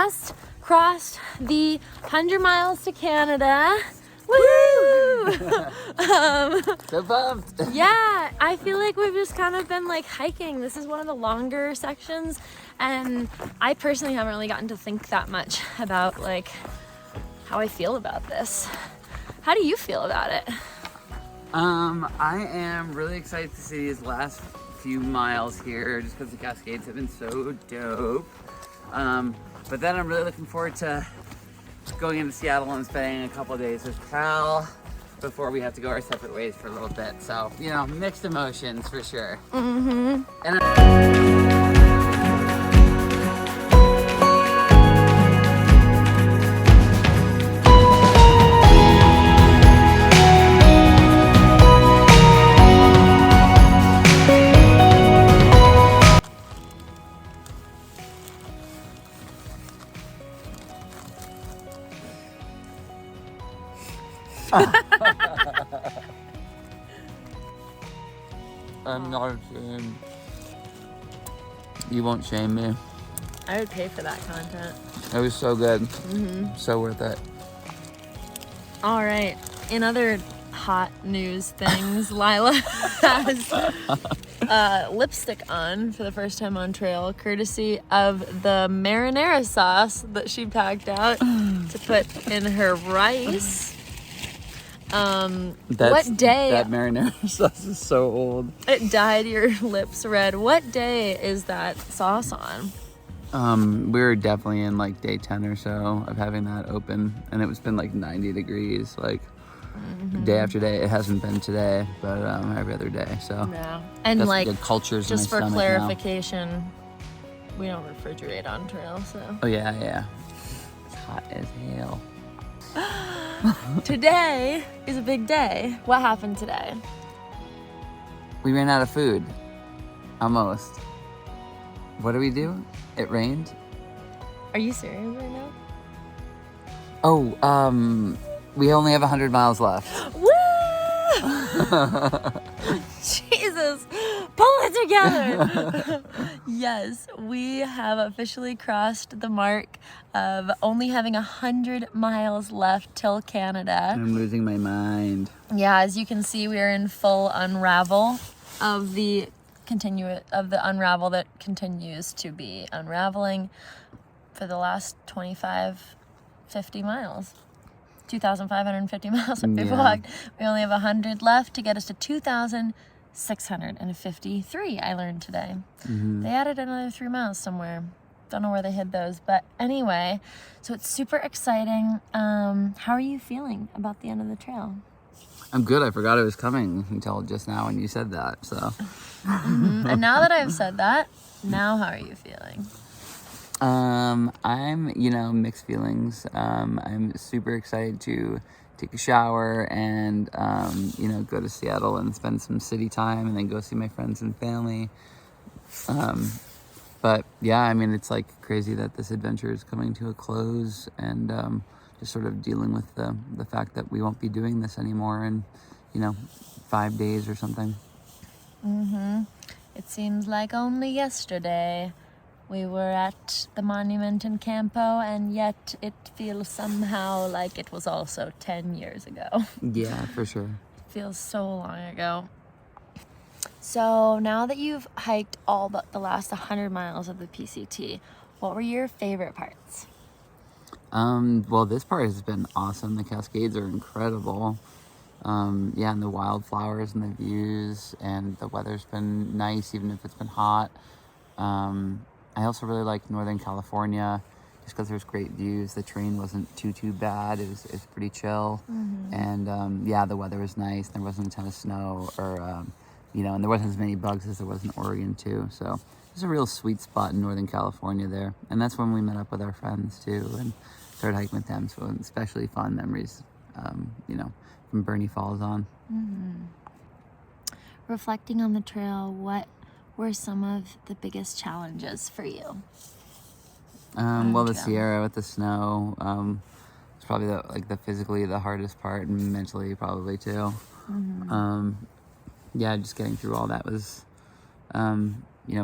just crossed the 100 miles to Canada. Woo! So pumped. Yeah, I feel like we've just kind of been like hiking. This is one of the longer sections, and I personally haven't really gotten to think that much about like how I feel about this. How do you feel about it? I am really excited to see these last few miles here just because the Cascades have been so dope. But then I'm really looking forward to going into Seattle and spending a couple of days with Cal before we have to go our separate ways for a little bit. So, you know, mixed emotions for sure. Mm-hmm. And I'm not ashamed. You won't shame me. I would pay for that content. It was so good. Mm-hmm. So worth it. All right. In other hot news things, Lyla has lipstick on for the first time on trail, courtesy of the marinara sauce that she packed out to put in her rice. What day? That marinara sauce is so old. It dyed your lips red. What day is that sauce on? We're definitely in like day 10 or so of having that open, and it's been like 90 degrees, like day after day. It hasn't been today, but every other day. So yeah, and that's like good cultures. just in my for stomach clarification, we don't refrigerate on trail, so. Oh yeah. It's hot as hell. Today is a big day. What happened today? We ran out of food. Almost. What do we do? It rained. Are you serious right now? Oh, we only have 100 miles left. Woo! Jesus, pull it together. Yes, we have officially crossed the mark of only having 100 miles left till Canada. I'm losing my mind. Yeah, as you can see, we are in full unravel of the unravel that continues to be unraveling for the last 50 miles. 2,550 miles that we've walked. We only have 100 left to get us to 2,653, I learned today. Mm-hmm. They added another 3 miles somewhere. Don't know where they hid those. But anyway, so it's super exciting. How are you feeling about the end of the trail? I'm good. I forgot it was coming until just now when you said that. So. Mm-hmm. And now that I've said that, now how are you feeling? I'm, mixed feelings. I'm super excited to take a shower and, go to Seattle and spend some city time and then go see my friends and family. But yeah, I mean, it's like crazy that this adventure is coming to a close and, just sort of dealing with the fact that we won't be doing this anymore in, 5 days or something. Mm-hmm. It seems like only yesterday we were at the monument in Campo, and yet it feels somehow like it was also 10 years ago. Yeah, for sure. It feels so long ago. So now that you've hiked all but the last 100 miles of the PCT, what were your favorite parts? Well, this part has been awesome. The Cascades are incredible. And the wildflowers and the views, and the weather's been nice, even if it's been hot. I also really like Northern California, just because there's great views. The terrain wasn't too bad. It was pretty chill. Mm-hmm. And, the weather was nice. There wasn't a ton of snow or, and there wasn't as many bugs as there was in Oregon too. So it's a real sweet spot in Northern California there. And that's when we met up with our friends too and started hiking with them. So especially fond memories, from Bernie Falls on. Mm-hmm. Reflecting on the trail, what were some of the biggest challenges for you? The Sierra with the snow. It's probably the physically the hardest part, and mentally probably too. Mm-hmm. Just getting through all that was,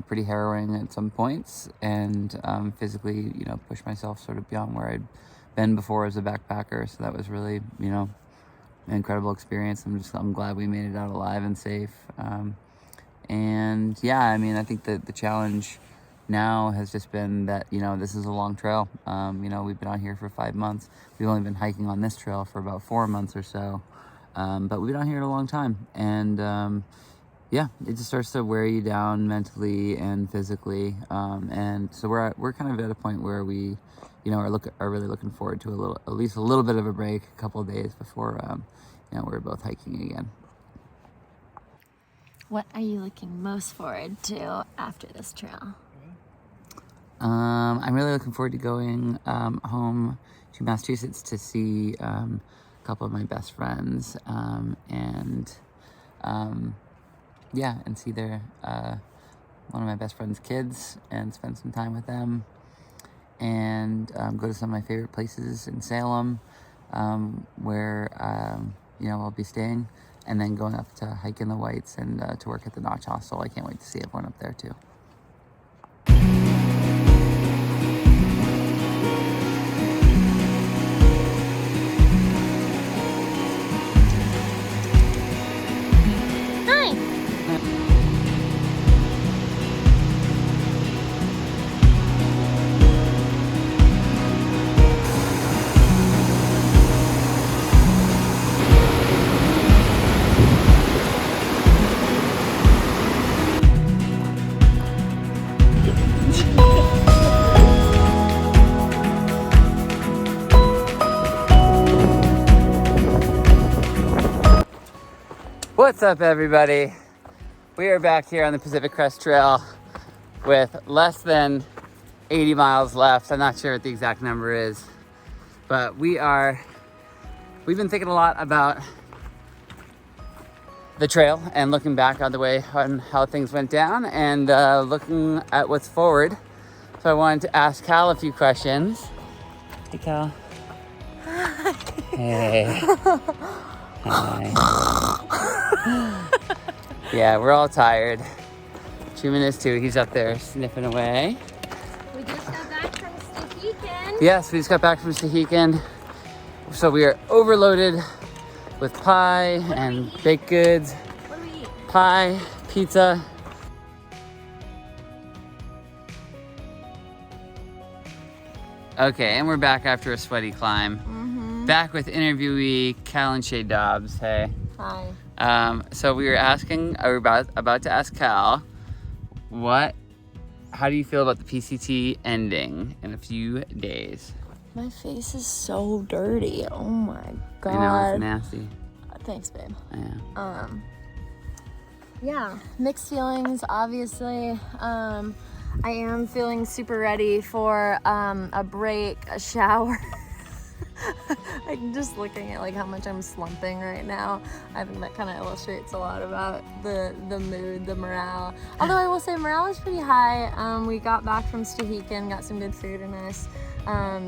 pretty harrowing at some points, and physically, push myself sort of beyond where I'd been before as a backpacker. So that was really, an incredible experience. I'm glad we made it out alive and safe. And yeah, I mean, I think that the challenge now has just been that, this is a long trail. We've been out here for 5 months. We've only been hiking on this trail for about 4 months or so. But we've been out here a long time. And yeah, it just starts to wear you down mentally and physically. And so we're kind of at a point where we, are really looking forward to at least a little bit of a break, a couple of days before, we're both hiking again. What are you looking most forward to after this trail? I'm really looking forward to going home to Massachusetts to see a couple of my best friends, and see their one of my best friend's kids and spend some time with them, and go to some of my favorite places in Salem, where I'll be staying, and then going up to hike in the Whites and to work at the Notch Hostel. I can't wait to see everyone up there too. What's up, everybody? We are back here on the Pacific Crest Trail with less than 80 miles left. I'm not sure what the exact number is, but we've been thinking a lot about the trail and looking back on the way on how things went down, and looking at what's forward. So I wanted to ask Cal a few questions. Hey, Cal. Hey. Hi. Yeah, we're all tired. Truman is too. He's up there sniffing away. We just got back from Stehekin. Yes, we just got back from Stehekin. So we are overloaded with pie and baked goods. What do we eat? Pie, pizza. Okay, and we're back after a sweaty climb. Mm-hmm. Back with interviewee Cal and Shay Dobbs. Hey. Hi. So we're about to ask Cal, how do you feel about the PCT ending in a few days? My face is so dirty. Oh my god. I know, it's nasty. Thanks, babe. Yeah. Yeah, mixed feelings, obviously. I am feeling super ready for a break, a shower. I'm just looking at how much I'm slumping right now. I think that kind of illustrates a lot about the mood, the morale. Although I will say morale is pretty high. We got back from Stehekin, got some good food in us.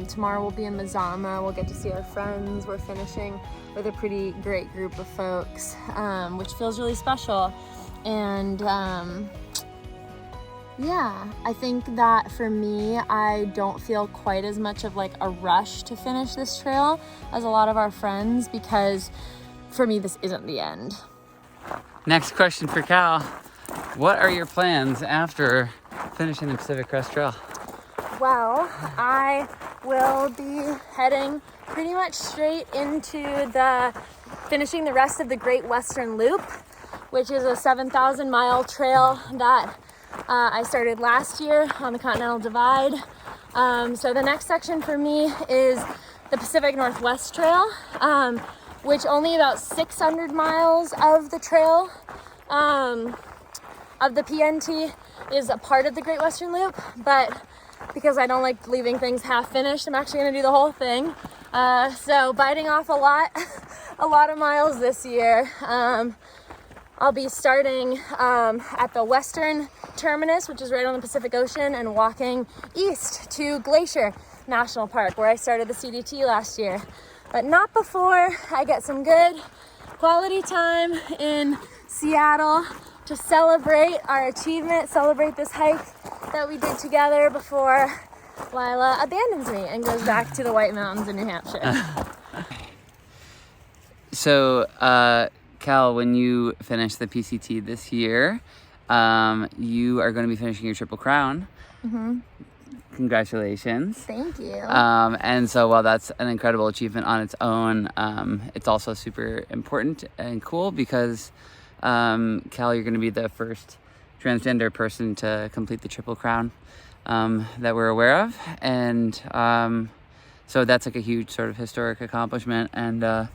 Tomorrow we'll be in Mazama. We'll get to see our friends. We're finishing with a pretty great group of folks, which feels really special. And yeah, I think that for me, I don't feel quite as much of a rush to finish this trail as a lot of our friends, because for me, this isn't the end. Next question for Cal. What are your plans after finishing the Pacific Crest Trail? Well, I will be heading pretty much straight into finishing the rest of the Great Western Loop, which is a 7,000 mile trail that I started last year on the Continental Divide. So the next section for me is the Pacific Northwest Trail, which only about 600 miles of the trail of the PNT is a part of the Great Western Loop, but because I don't like leaving things half finished, I'm actually going to do the whole thing. So biting off a lot of miles this year. I'll be starting at the western terminus, which is right on the Pacific Ocean, and walking east to Glacier National Park, where I started the CDT last year. But not before I get some good quality time in Seattle to celebrate our achievement, celebrate this hike that we did together before Lyla abandons me and goes back to the White Mountains in New Hampshire. So, Cal, when you finish the PCT this year, you are going to be finishing your Triple Crown. Mm-hmm. Congratulations. Thank you. And so while that's an incredible achievement on its own, it's also super important and cool because, Cal, you're going to be the first transgender person to complete the Triple Crown that we're aware of. And so that's like a huge sort of historic accomplishment and,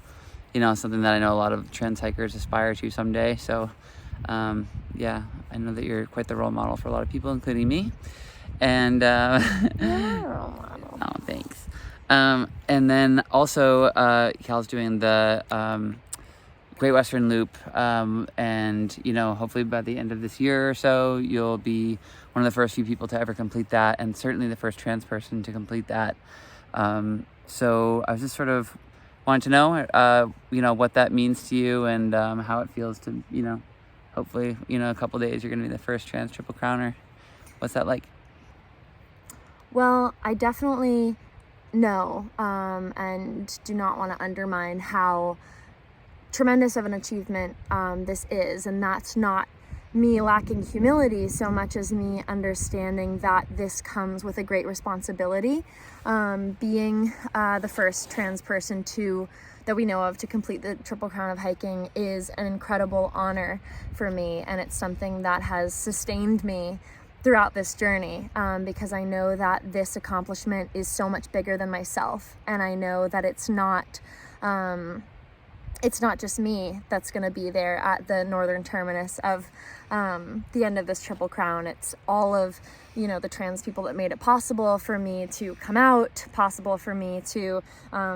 you know, something that I know a lot of trans hikers aspire to someday. So, yeah, I know that you're quite the role model for a lot of people, including me. And oh, thanks. And then also, Cal's doing the Great Western Loop, and you know, hopefully by the end of this year or so, you'll be one of the first few people to ever complete that, and certainly the first trans person to complete that. So I was just sort of wanting to know, you know, what that means to you and how it feels to, you know, hopefully, you know, a couple days you're going to be the first trans Triple Crowner. What's that like? Well, I definitely know and do not want to undermine how tremendous of an achievement this is. And that's not me lacking humility so much as me understanding that this comes with a great responsibility. Being the first trans person that we know of to complete the Triple Crown of hiking is an incredible honor for me. And it's something that has sustained me throughout this journey, because I know that this accomplishment is so much bigger than myself, and I know that it's not just me that's going to be there at the northern terminus of the end of this Triple Crown. It's all of, you know, the trans people that made it possible for me to come out, possible for me to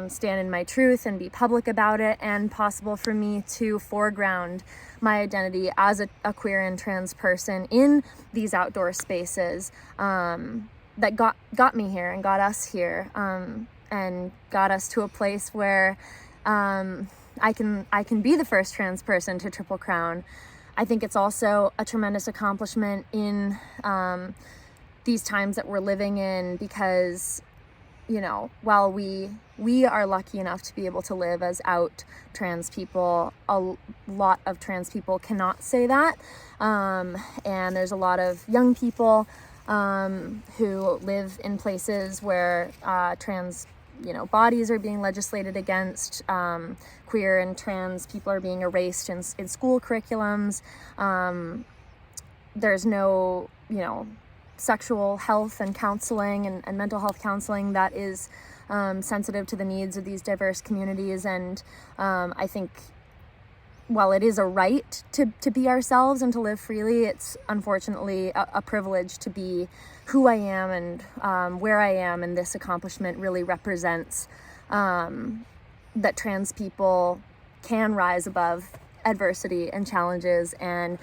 stand in my truth and be public about it, and possible for me to foreground my identity as a queer and trans person in these outdoor spaces that got me here and got us here, and got us to a place where I can be the first trans person to Triple Crown. I think it's also a tremendous accomplishment in these times that we're living in, because, you know, while we are lucky enough to be able to live as out trans people, a lot of trans people cannot say that. And there's a lot of young people who live in places where trans, you know, bodies are being legislated against. Queer and trans people are being erased in school curriculums. There's no, you know, sexual health and counseling and mental health counseling that is sensitive to the needs of these diverse communities. And I think while it is a right to be ourselves and to live freely, it's unfortunately a privilege to be who I am and where I am. And this accomplishment really represents that trans people can rise above adversity and challenges, and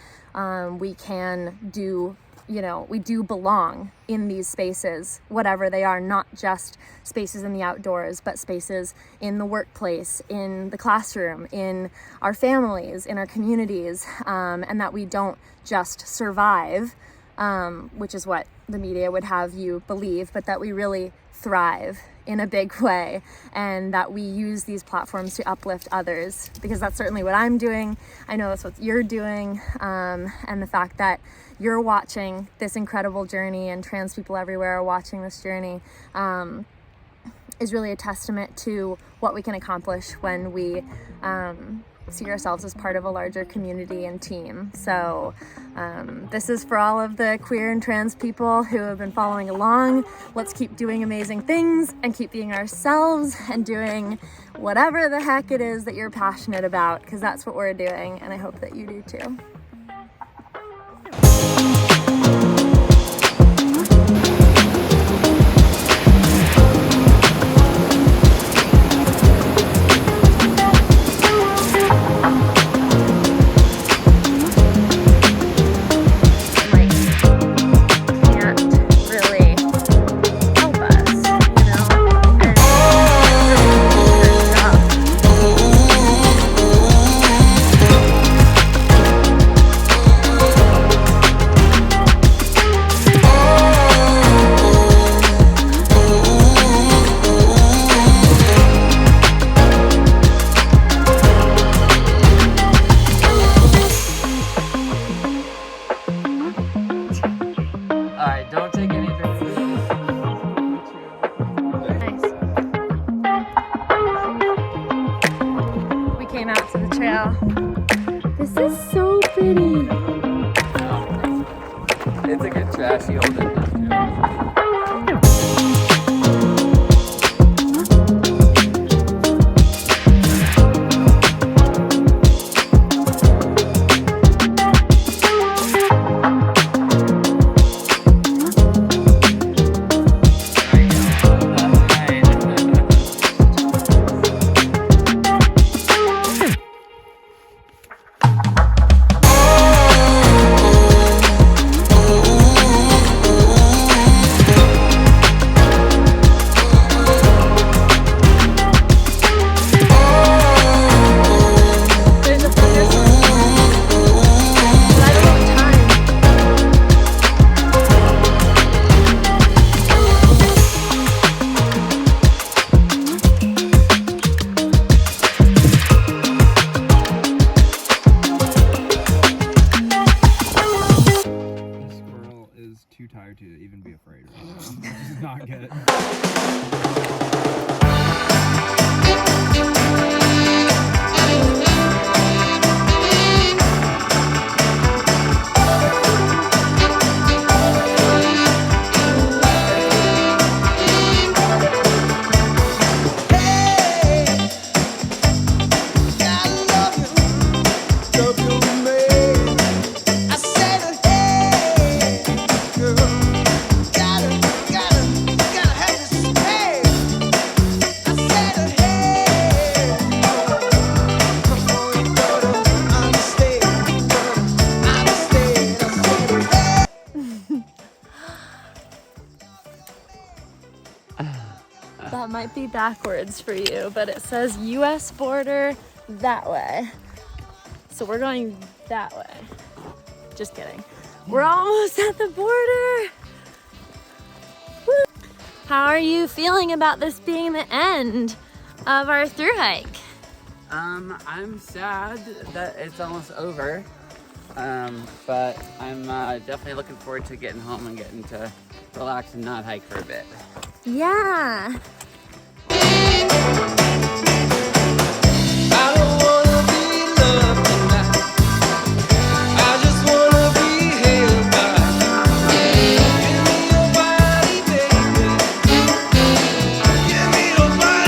we can do, you know, we do belong in these spaces, whatever they are, not just spaces in the outdoors, but spaces in the workplace, in the classroom, in our families, in our communities, and that we don't just survive, which is what the media would have you believe, but that we really thrive in a big way, and that we use these platforms to uplift others, because that's certainly what I'm doing. I know that's what you're doing, and the fact that you're watching this incredible journey and trans people everywhere are watching this journey is really a testament to what we can accomplish when we see ourselves as part of a larger community and team. So this is for all of the queer and trans people who have been following along. Let's keep doing amazing things and keep being ourselves and doing whatever the heck it is that you're passionate about, because that's what we're doing, and I hope that you do too. heading out to the trail. This is so pretty. It's a good trashy old enough too. Too tired to even be afraid right now. This is not good. That might be backwards for you, but it says US border that way. So we're going that way. Just kidding. We're almost at the border. Woo. How are you feeling about this being the end of our thru hike? I'm sad that it's almost over. But I'm definitely looking forward to getting home and getting to relax and not hike for a bit. Yeah. I don't wanna be loved tonight. I just wanna be held by. Give me your body, baby. Give me your body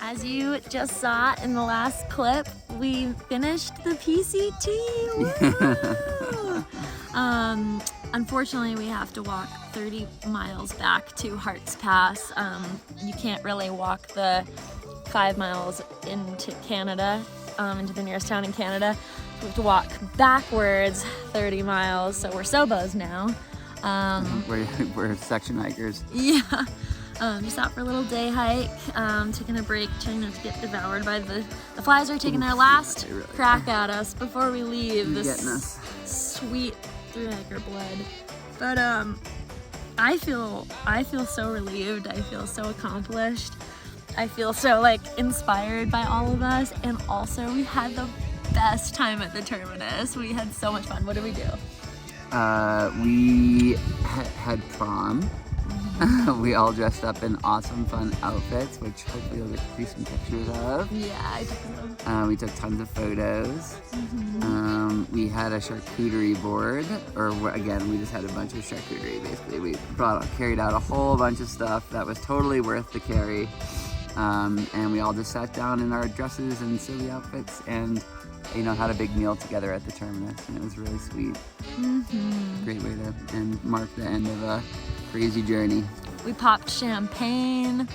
As you just saw in the last clip, we finished the PCT. Woo! Unfortunately, we have to walk 30 miles back to Hart's Pass. You can't really walk the 5 miles into Canada, into the nearest town in Canada. We have to walk backwards 30 miles, so we're Sobos now. We're section hikers. Yeah. Just out for a little day hike, taking a break, trying not to get devoured by the flies are taking their last really crack at us before we leave this Getting us. sweet thru hiker blood. But I feel so relieved. I feel so accomplished. I feel so like inspired by all of us, and also we had the best time at the terminus. We had so much fun. What did we do? We had prom. We all dressed up in awesome, fun outfits, which hopefully you'll get to see some pictures of. Yeah, I took some. We took tons of photos. We had a charcuterie board, again, we just had a bunch of charcuterie, basically. We carried out a whole bunch of stuff that was totally worth the carry. And we all just sat down in our dresses and silly outfits and, had a big meal together at the terminus, and it was really sweet. Great way to mark the end of a crazy journey. We popped champagne.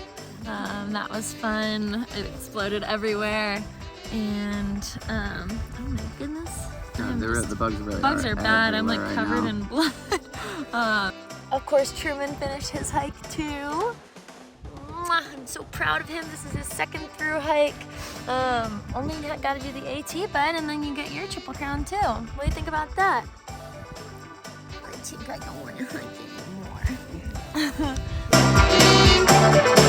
That was fun. It exploded everywhere. And, oh my goodness. The bugs really bugs are bad. I'm like right covered now. in blood. Of course, Truman finished his hike too. I'm so proud of him. This is his second through hike. Only got to do the AT bed, and then you get your Triple Crown too. What do you think about that? I think I don't want to hike anymore.